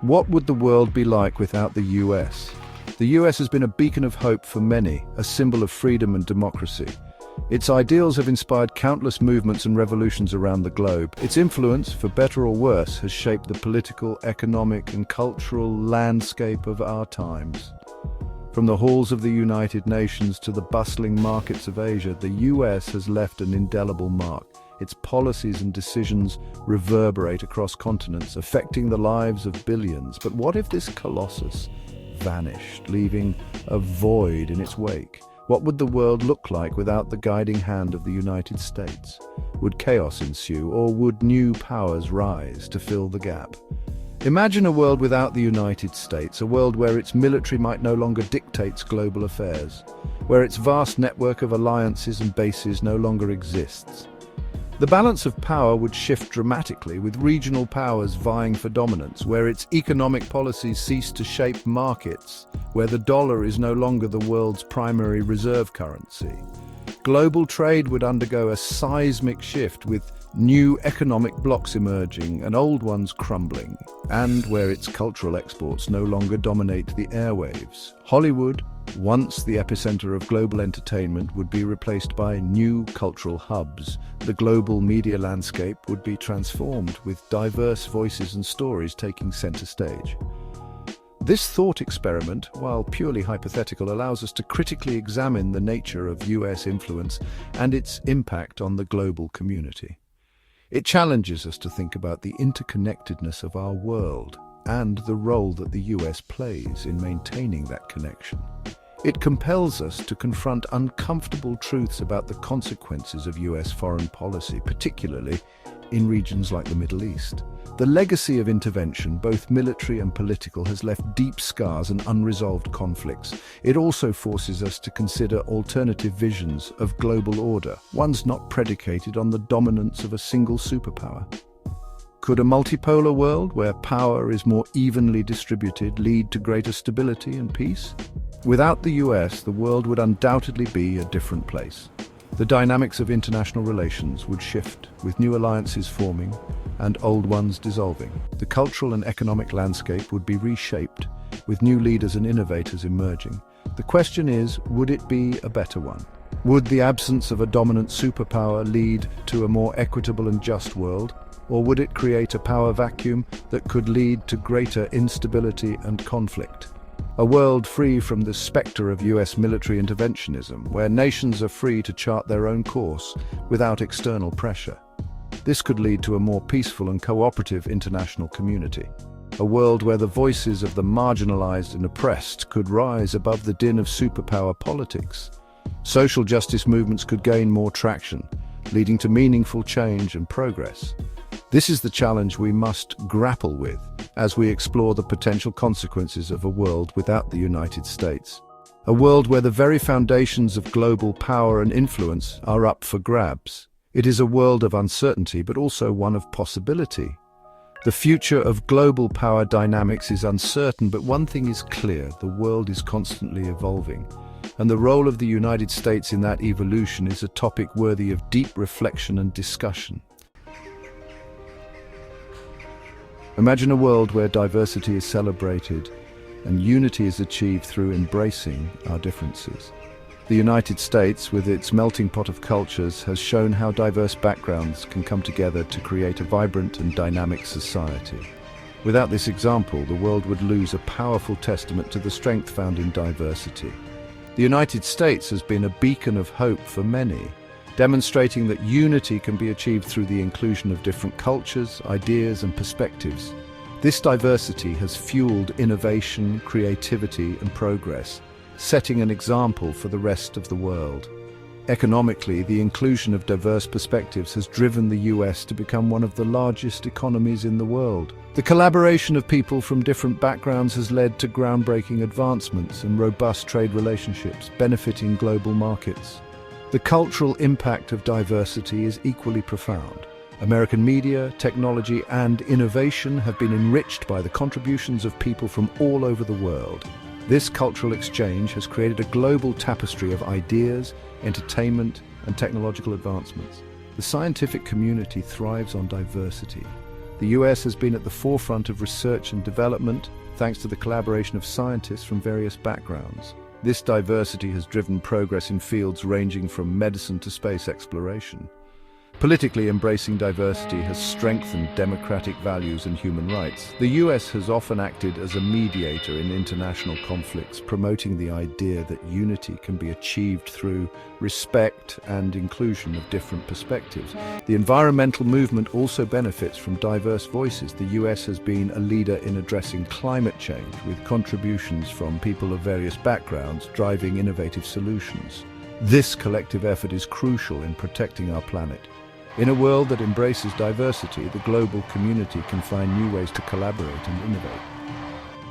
What would the world be like without the US? The US has been a beacon of hope for many, a symbol of freedom and democracy. Its ideals have inspired countless movements and revolutions around the globe. Its influence, for better or worse, has shaped the political, economic, and cultural landscape of our times. From the halls of the United Nations to the bustling markets of Asia, the US has left an indelible mark. Its policies and decisions reverberate across continents, affecting the lives of billions. But what if this colossus vanished, leaving a void in its wake? What would the world look like without the guiding hand of the United States? Would chaos ensue, or would new powers rise to fill the gap? Imagine a world without the United States, a world where its military might no longer dictate global affairs, where its vast network of alliances and bases no longer exists. The balance of power would shift dramatically, with regional powers vying for dominance, where its economic policies cease to shape markets, where the dollar is no longer the world's primary reserve currency. Global trade would undergo a seismic shift, with new economic blocs emerging and old ones crumbling, and where its cultural exports no longer dominate the airwaves. Hollywood, once the epicenter of global entertainment, would be replaced by new cultural hubs. The global media landscape would be transformed, with diverse voices and stories taking center stage. This thought experiment, while purely hypothetical, allows us to critically examine the nature of US influence and its impact on the global community. It challenges us to think about the interconnectedness of our world and the role that the US plays in maintaining that connection. It compels us to confront uncomfortable truths about the consequences of US foreign policy, particularly in regions like the Middle East. The legacy of intervention, both military and political, has left deep scars and unresolved conflicts. It also forces us to consider alternative visions of global order, ones not predicated on the dominance of a single superpower. Could a multipolar world, where power is more evenly distributed, lead to greater stability and peace? Without the US, the world would undoubtedly be a different place. The dynamics of international relations would shift, with new alliances forming and old ones dissolving. The cultural and economic landscape would be reshaped, with new leaders and innovators emerging. The question is, would it be a better one? Would the absence of a dominant superpower lead to a more equitable and just world? Or would it create a power vacuum that could lead to greater instability and conflict? A world free from the specter of US military interventionism, where nations are free to chart their own course without external pressure. This could lead to a more peaceful and cooperative international community. A world where the voices of the marginalized and oppressed could rise above the din of superpower politics. Social justice movements could gain more traction, leading to meaningful change and progress. This is the challenge we must grapple with as we explore the potential consequences of a world without the United States. A world where the very foundations of global power and influence are up for grabs. It is a world of uncertainty, but also one of possibility. The future of global power dynamics is uncertain, but one thing is clear: the world is constantly evolving. And the role of the United States in that evolution is a topic worthy of deep reflection and discussion. Imagine a world where diversity is celebrated and unity is achieved through embracing our differences. The United States, with its melting pot of cultures, has shown how diverse backgrounds can come together to create a vibrant and dynamic society. Without this example, the world would lose a powerful testament to the strength found in diversity. The United States has been a beacon of hope for many, demonstrating that unity can be achieved through the inclusion of different cultures, ideas, and perspectives. This diversity has fueled innovation, creativity, and progress, setting an example for the rest of the world. Economically, the inclusion of diverse perspectives has driven the US to become one of the largest economies in the world. The collaboration of people from different backgrounds has led to groundbreaking advancements and robust trade relationships, benefiting global markets. The cultural impact of diversity is equally profound. American media, technology, and innovation have been enriched by the contributions of people from all over the world. This cultural exchange has created a global tapestry of ideas, entertainment, and technological advancements. The scientific community thrives on diversity, The US has been at the forefront of research and development thanks to the collaboration of scientists from various backgrounds. This diversity has driven progress in fields ranging from medicine to space exploration. Politically, embracing diversity has strengthened democratic values and human rights. The US has often acted as a mediator in international conflicts, promoting the idea that unity can be achieved through respect and inclusion of different perspectives. The environmental movement also benefits from diverse voices. The US has been a leader in addressing climate change, with contributions from people of various backgrounds driving innovative solutions. This collective effort is crucial in protecting our planet. In a world that embraces diversity, the global community can find new ways to collaborate and innovate.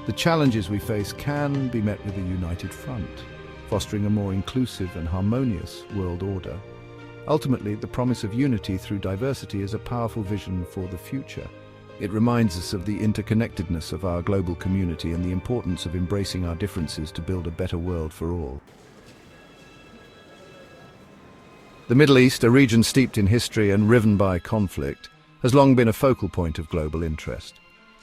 The challenges we face can be met with a united front, fostering a more inclusive and harmonious world order. Ultimately, the promise of unity through diversity is a powerful vision for the future. It reminds us of the interconnectedness of our global community and the importance of embracing our differences to build a better world for all. The Middle East, a region steeped in history and riven by conflict, has long been a focal point of global interest.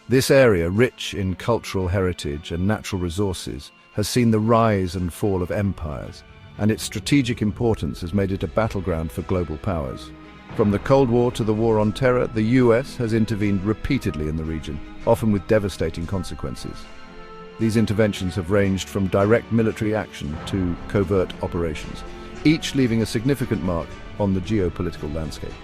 This area, rich in cultural heritage and natural resources, has seen the rise and fall of empires, and its strategic importance has made it a battleground for global powers. From the Cold War to the War on Terror, the US has intervened repeatedly in the region, often with devastating consequences. These interventions have ranged from direct military action to covert operations, each leaving a significant mark on the geopolitical landscape.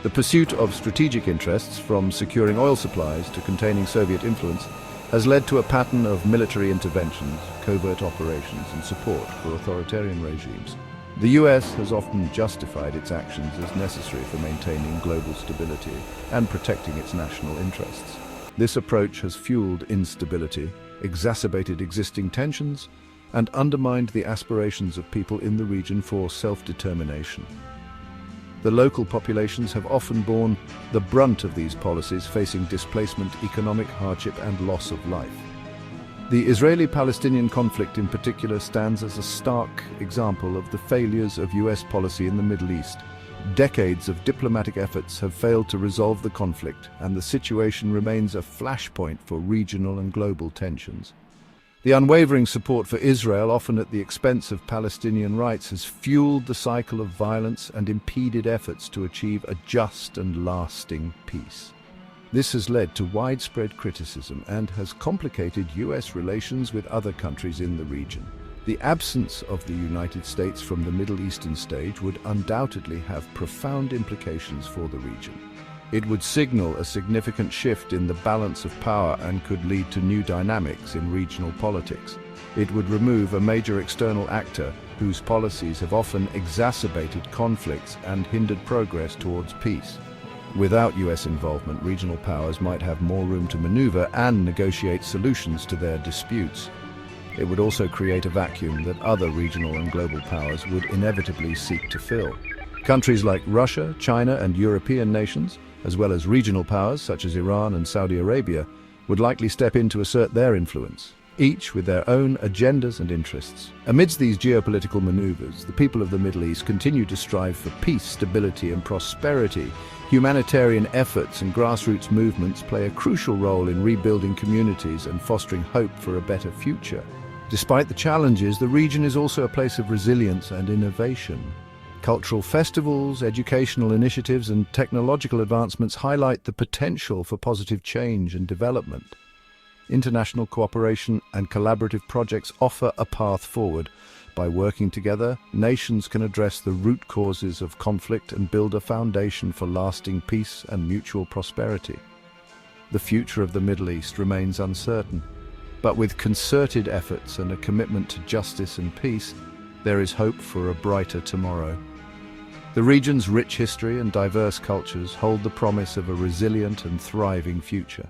The pursuit of strategic interests, from securing oil supplies to containing Soviet influence, has led to a pattern of military interventions, covert operations, and support for authoritarian regimes. The US has often justified its actions as necessary for maintaining global stability and protecting its national interests. This approach has fueled instability, exacerbated existing tensions, and undermined the aspirations of people in the region for self-determination. The local populations have often borne the brunt of these policies, facing displacement, economic hardship, and loss of life. The Israeli-Palestinian conflict in particular stands as a stark example of the failures of US policy in the Middle East. Decades of diplomatic efforts have failed to resolve the conflict, and the situation remains a flashpoint for regional and global tensions. The unwavering support for Israel, often at the expense of Palestinian rights, has fueled the cycle of violence and impeded efforts to achieve a just and lasting peace. This has led to widespread criticism and has complicated US relations with other countries in the region. The absence of the United States from the Middle Eastern stage would undoubtedly have profound implications for the region. It would signal a significant shift in the balance of power and could lead to new dynamics in regional politics. It would remove a major external actor whose policies have often exacerbated conflicts and hindered progress towards peace. Without US involvement, regional powers might have more room to maneuver and negotiate solutions to their disputes. It would also create a vacuum that other regional and global powers would inevitably seek to fill. Countries like Russia, China, and European nations, as well as regional powers such as Iran and Saudi Arabia, would likely step in to assert their influence, each with their own agendas and interests. Amidst these geopolitical maneuvers, the people of the Middle East continue to strive for peace, stability, and prosperity. Humanitarian efforts and grassroots movements play a crucial role in rebuilding communities and fostering hope for a better future. Despite the challenges, the region is also a place of resilience and innovation. Cultural festivals, educational initiatives, and technological advancements highlight the potential for positive change and development. International cooperation and collaborative projects offer a path forward. By working together, nations can address the root causes of conflict and build a foundation for lasting peace and mutual prosperity. The future of the Middle East remains uncertain, but with concerted efforts and a commitment to justice and peace, there is hope for a brighter tomorrow. The region's rich history and diverse cultures hold the promise of a resilient and thriving future.